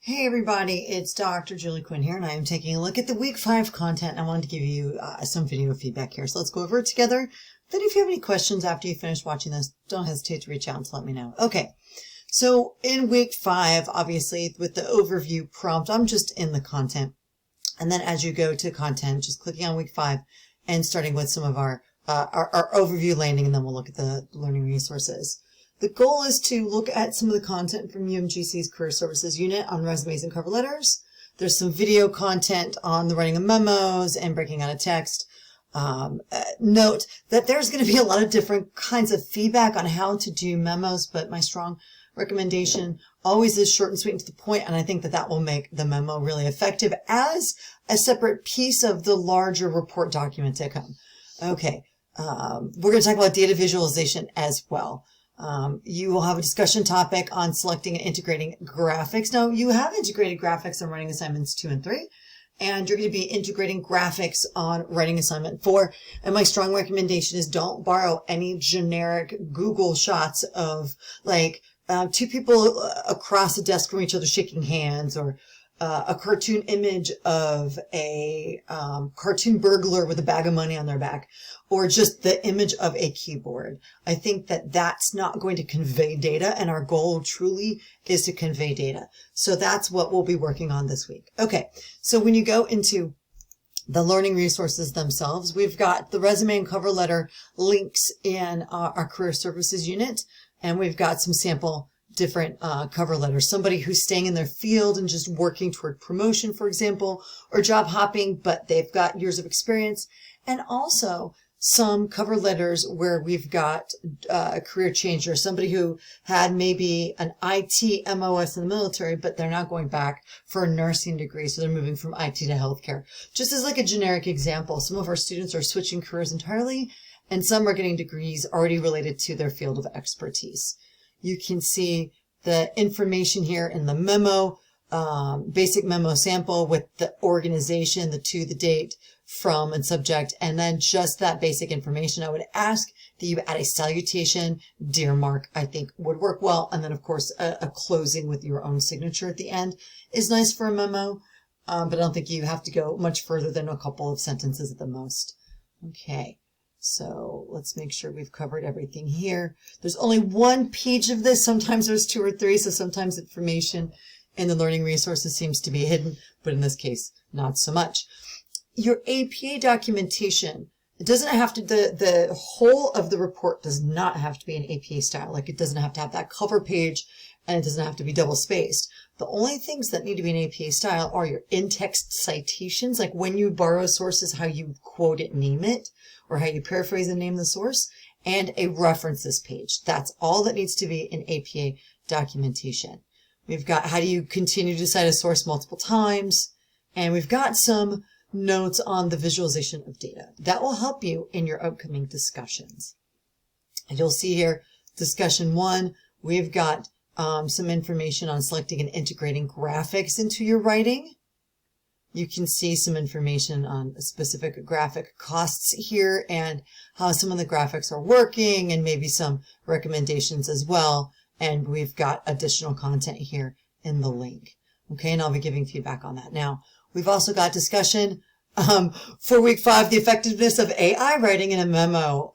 Hey everybody, it's Dr. Julie Quinn here, and I am taking a look at the week 5 content. I wanted to give you some video feedback here, so let's go over it together. Then if you have any questions after you finish watching this, don't hesitate to reach out and let me know. Okay, so in week 5, obviously with the overview prompt, I'm just in the content. And then as you go to content, just clicking on week 5 and starting with some of our overview landing, and then we'll look at the learning resources. The goal is to look at some of the content from UMGC's Career Services Unit on resumes and cover letters. There's some video content on the writing of memos and breaking out of text. Note that there's going to be a lot of different kinds of feedback on how to do memos, but my strong recommendation always is short and sweet and to the point, and I think that that will make the memo really effective as a separate piece of the larger report document to come. Okay, we're going to talk about data visualization as well. You will have a discussion topic on selecting and integrating graphics. Now, you have integrated graphics on writing assignments 2 and 3, and you're going to be integrating graphics on writing assignment 4. And my strong recommendation is don't borrow any generic Google shots of like two people across a desk from each other shaking hands, or a cartoon image of a cartoon burglar with a bag of money on their back, or just the image of a keyboard. I think that that's not going to convey data, and our goal truly is to convey data. So that's what we'll be working on this week. Okay, so when you go into the learning resources themselves, we've got the resume and cover letter links in our Career Services Unit, and we've got some sample different cover letters. Somebody who's staying in their field and just working toward promotion, for example, or job hopping, but they've got years of experience. And also some cover letters where we've got a career changer, somebody who had maybe an IT MOS in the military, but they're not going back for a nursing degree, so they're moving from IT to healthcare. Just as like a generic example, some of our students are switching careers entirely, and some are getting degrees already related to their field of expertise. You can see the information here in the memo, basic memo sample with the organization, the to, the date, from, and subject, and then just that basic information. I would ask that you add a salutation. Dear Mark, I think would work well. And then, of course, a closing with your own signature at the end is nice for a memo, but I don't think you have to go much further than a couple of sentences at the most. Okay. So let's make sure we've covered everything here. There's only one page of this. Sometimes there's 2 or 3, so sometimes information in the learning resources seems to be hidden, but in this case, not so much. Your APA documentation, it doesn't have to, the whole of the report does not have to be an APA style. Like, it doesn't have to have that cover page, and it doesn't have to be double spaced. The only things that need to be an APA style are your in-text citations, like when you borrow sources, how you quote it, name it, or how you paraphrase and name the source, and a references page. That's all that needs to be in APA documentation. We've got how do you continue to cite a source multiple times, and we've got some notes on the visualization of data. That will help you in your upcoming discussions. And you'll see here, discussion 1, we've got some information on selecting and integrating graphics into your writing. You can see some information on specific graphic costs here and how some of the graphics are working, and maybe some recommendations as well. And we've got additional content here in the link. Okay, and I'll be giving feedback on that. Now, we've also got discussion for week 5, the effectiveness of AI writing in a memo.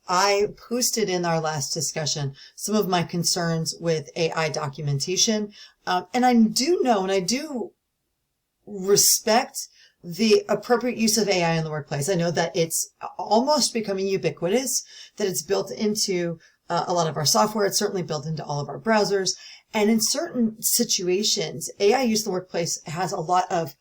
I posted in our last discussion some of my concerns with AI documentation. And I do know, and I do respect the appropriate use of AI in the workplace. I know that it's almost becoming ubiquitous, that it's built into a lot of our software. It's certainly built into all of our browsers. And in certain situations, AI use in the workplace has a lot of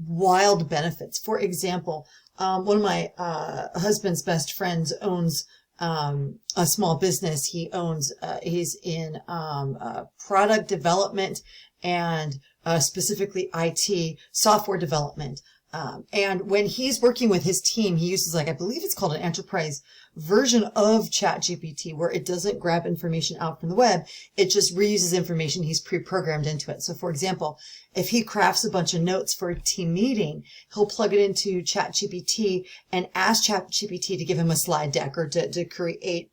wild benefits. For example, one of my husband's best friends owns a small business. He owns, he's in product development and specifically IT software development. And when he's working with his team, he uses, like, I believe it's called an enterprise version of ChatGPT where it doesn't grab information out from the web. It just reuses information he's pre-programmed into it. So for example, if he crafts a bunch of notes for a team meeting, he'll plug it into ChatGPT and ask ChatGPT to give him a slide deck or to create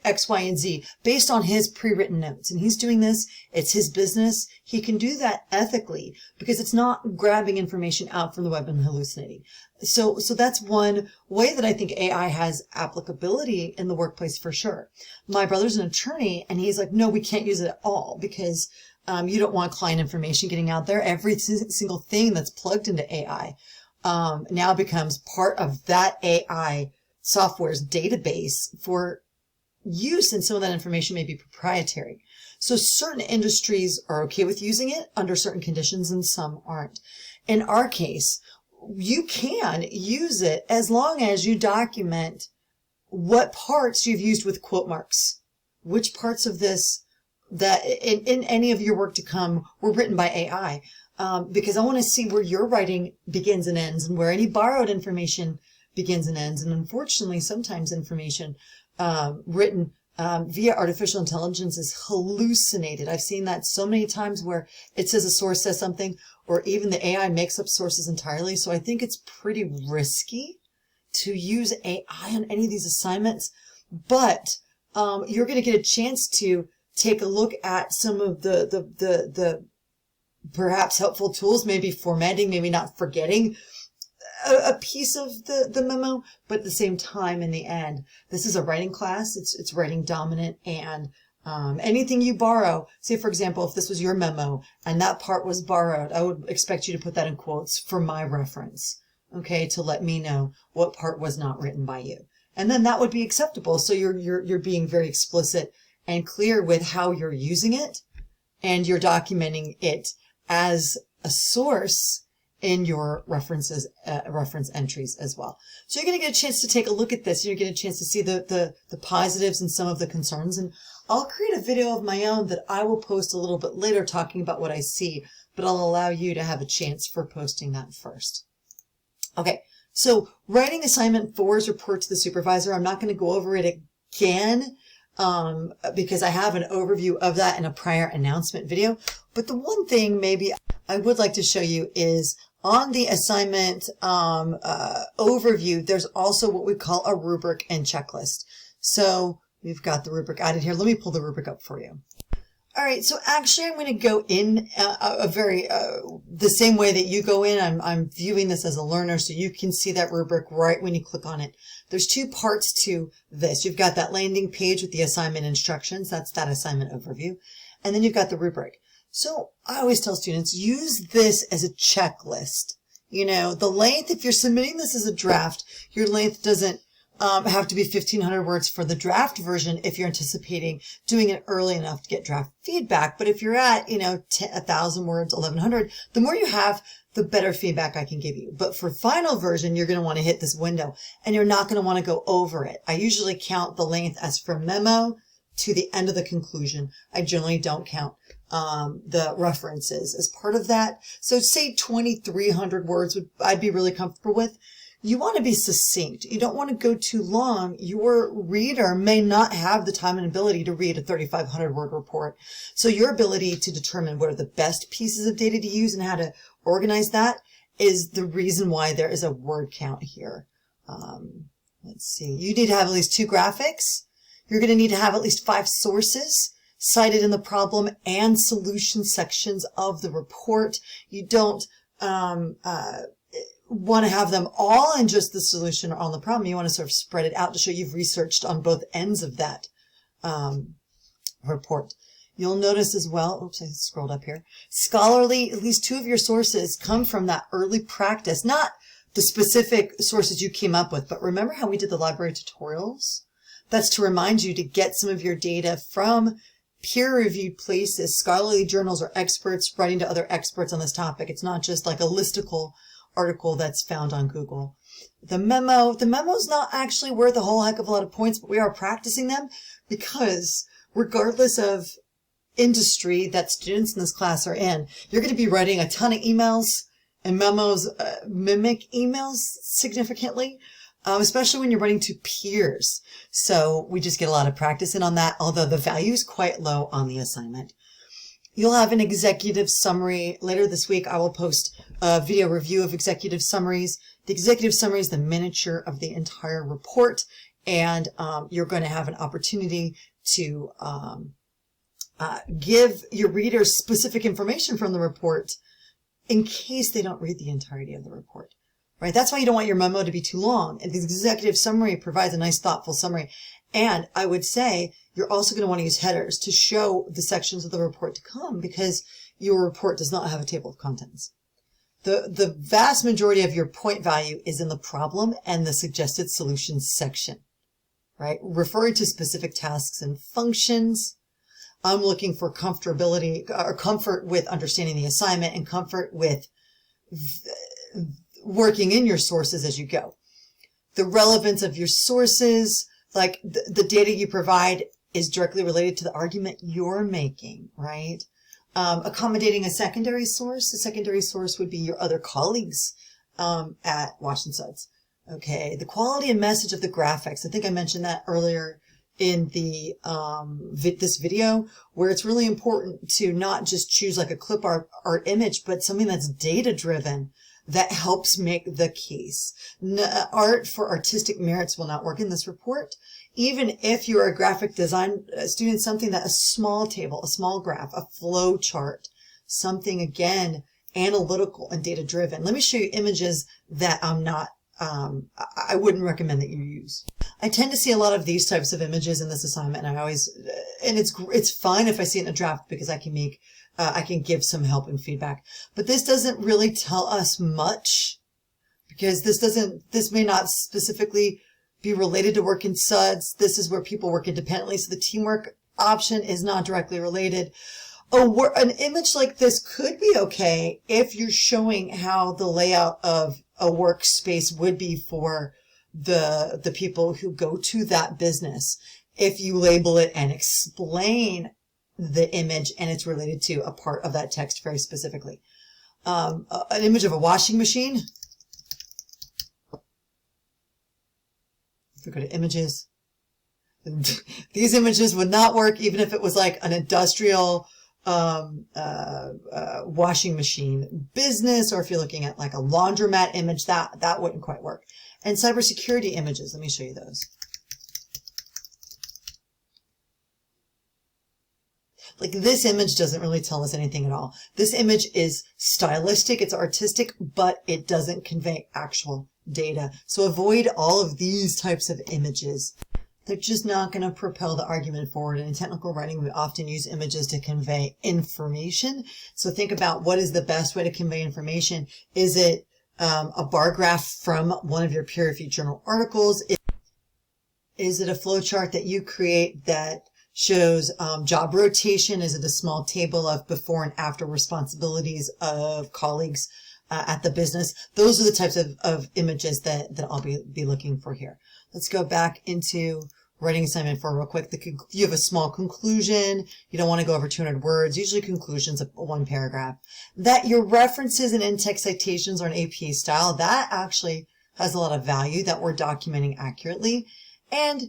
X, Y, and Z based on his pre-written notes. And he's doing this. It's his business. He can do that ethically because it's not grabbing information out from the web and hallucinating. So that's one way that I think AI has applicability in the workplace for sure. My brother's an attorney and he's like, no, we can't use it at all because you don't want client information getting out there. Every single thing that's plugged into AI now becomes part of that AI software's database for use, and some of that information may be proprietary. So certain industries are okay with using it under certain conditions and some aren't. In our case, you can use it as long as you document what parts you've used with quote marks, which parts of this that in any of your work to come were written by AI, because I want to see where your writing begins and ends and where any borrowed information begins and ends. And unfortunately, sometimes information written via artificial intelligence is hallucinated. I've seen that so many times where it says a source says something, or even the AI makes up sources entirely. So I think it's pretty risky to use AI on any of these assignments, but you're going to get a chance to take a look at some of the perhaps helpful tools, maybe formatting, maybe not forgetting a piece of the memo, but at the same time, in the end, this is a writing class. It's writing dominant, and anything you borrow, say for example, if this was your memo and that part was borrowed, I would expect you to put that in quotes for my reference, okay, to let me know what part was not written by you. And then that would be acceptable. So you're being very explicit and clear with how you're using it, and you're documenting it as a source in your references, reference entries as well. So you're going to get a chance to take a look at this. You're going to get a chance to see the positives and some of the concerns. And I'll create a video of my own that I will post a little bit later talking about what I see, but I'll allow you to have a chance for posting that first. Okay. So writing assignment 4's report to the supervisor. I'm not going to go over it again, because I have an overview of that in a prior announcement video. But the one thing maybe I would like to show you is on the assignment overview, there's also what we call a rubric and checklist. So we've got the rubric added here. Let me pull the rubric up for you. All right, so actually I'm going to go in the same way that you go in. I'm viewing this as a learner, so you can see that rubric right when you click on it. There's two parts to this. You've got that landing page with the assignment instructions. That's that assignment overview. And then you've got the rubric. So I always tell students, use this as a checklist. You know, the length, if you're submitting this as a draft, your length doesn't have to be 1,500 words for the draft version if you're anticipating doing it early enough to get draft feedback. But if you're at, 1,000 words, 1,100, the more you have, the better feedback I can give you. But for final version, you're going to want to hit this window and you're not going to want to go over it. I usually count the length as from memo to the end of the conclusion. I generally don't count the references as part of that. So say 2,300 words I'd be really comfortable with. You want to be succinct. You don't want to go too long. Your reader may not have the time and ability to read a 3,500 word report. So your ability to determine what are the best pieces of data to use and how to organize that is the reason why there is a word count here. Let's see. You need to have at least 2 graphics. You're going to need to have at least 5 sources cited in the problem and solution sections of the report. You don't want to have them all in just the solution or on the problem. You want to sort of spread it out to show you've researched on both ends of that report. You'll notice as well, oops, I scrolled up here, scholarly, at least 2 of your sources come from that early practice, not the specific sources you came up with, but remember how we did the library tutorials? That's to remind you to get some of your data from peer-reviewed places, scholarly journals, or experts writing to other experts on this topic. It's not just like a listicle article that's found on Google. The memo's not actually worth a whole heck of a lot of points, but we are practicing them because regardless of industry that students in this class are in, you're going to be writing a ton of emails, and memos mimic emails significantly. especially when you're writing to peers. So we just get a lot of practice in on that, although the value is quite low on the assignment. You'll have an executive summary. Later this week, I will post a video review of executive summaries. The executive summary is the miniature of the entire report, and you're going to have an opportunity to give your readers specific information from the report in case they don't read the entirety of the report. Right? That's why you don't want your memo to be too long. And the executive summary provides a nice, thoughtful summary. And I would say you're also going to want to use headers to show the sections of the report to come, because your report does not have a table of contents. The vast majority of your point value is in the problem and the suggested solutions section, right? Referring to specific tasks and functions. I'm looking for comfortability or comfort with understanding the assignment and comfort with working in your sources as you go. The relevance of your sources, like the data you provide, is directly related to the argument you're making, right? Accommodating a secondary source. A secondary source would be your other colleagues at Washington Suds. Okay, the quality and message of the graphics. I think I mentioned that earlier in the this video, where it's really important to not just choose like a clip art image, but something that's data driven that helps make the case. Art for artistic merits will not work in this report. Even if you're a graphic design student, something that a small table, a small graph, a flow chart, something again analytical and data driven. Let me show you images that I wouldn't recommend that you use. I tend to see a lot of these types of images in this assignment, and it's fine if I see it in a draft, because I can give some help and feedback. But this doesn't really tell us much, because this may not specifically be related to work in SUDS. This is where people work independently, so the teamwork option is not directly related. An image like this could be okay if you're showing how the layout of a workspace would be for the people who go to that business. If you label it and explain the image and it's related to a part of that text very specifically. An image of a washing machine. If we go to images, these images would not work even if it was like an industrial washing machine business, or if you're looking at like a laundromat image, that wouldn't quite work. And cybersecurity images, let me show you those. Like this image doesn't really tell us anything at all. This image is stylistic, it's artistic, but it doesn't convey actual data. So avoid all of these types of images. They're just not going to propel the argument forward. And in technical writing, we often use images to convey information. So think about, what is the best way to convey information? Is it a bar graph from one of your peer-reviewed journal articles? Is it a flow chart that you create that shows job rotation? Is it a small table of before and after responsibilities of colleagues at the business? Those are the types of images that I'll be looking for here. Let's go back into writing assignment 4 real quick. You have a small conclusion. You don't want to go over 200 words. Usually conclusions of 1 paragraph. That your references and in-text citations are an APA style, that actually has a lot of value, that we're documenting accurately. And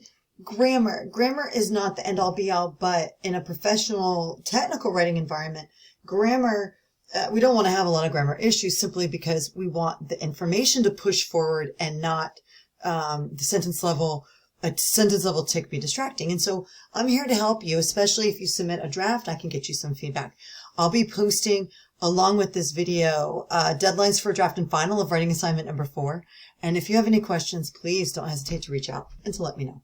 grammar. Grammar is not the end-all be-all, but in a professional technical writing environment, grammar, we don't want to have a lot of grammar issues, simply because we want the information to push forward and not a sentence level tick be distracting. And so I'm here to help you, especially if you submit a draft. I can get you some feedback. I'll be posting, along with this video, deadlines for draft and final of writing assignment number 4. And if you have any questions, please don't hesitate to reach out and to let me know.